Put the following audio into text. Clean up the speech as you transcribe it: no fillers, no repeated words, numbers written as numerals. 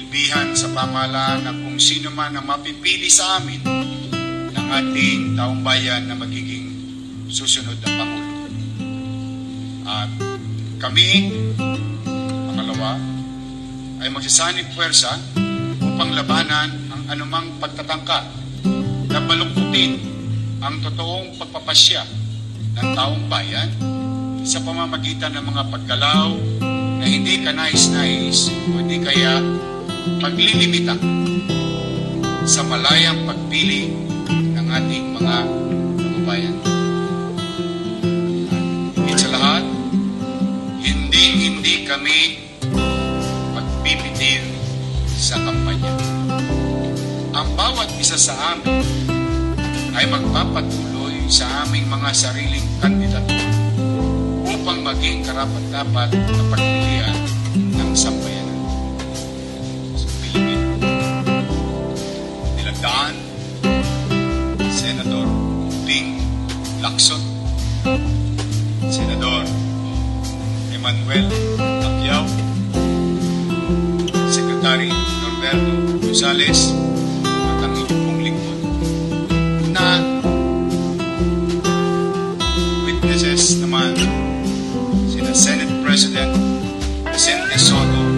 sinasabihan sa pamahalaan na kung sino man ang mapipili sa amin ng ating taong bayan na magiging susunod na Pangulo. At kami, pangalawa, ay magsasanib puwersa upang labanan ang anumang pagtatangka na baluktutin ang totoong pagpapasya ng taong bayan sa pamamagitan ng mga paggalaw na hindi kanais-nais o hindi kaya paglilimita sa malayang pagpili ng ating mga kababayan. At higit sa lahat, hindi kami magbibitin sa kampanya. Ang bawat isa sa amin ay magpapatuloy sa aming mga sariling kandidato upang maging karapat-dapat na pagpilian ng sambayanan. Sa Pilipino, Diladaan, Senator Ping Lacson, Senador Emmanuel Pacquiao, Secretary Norberto Gonzales, at ang inyong lingkod na witnesses naman sina Senate President Vicente Soto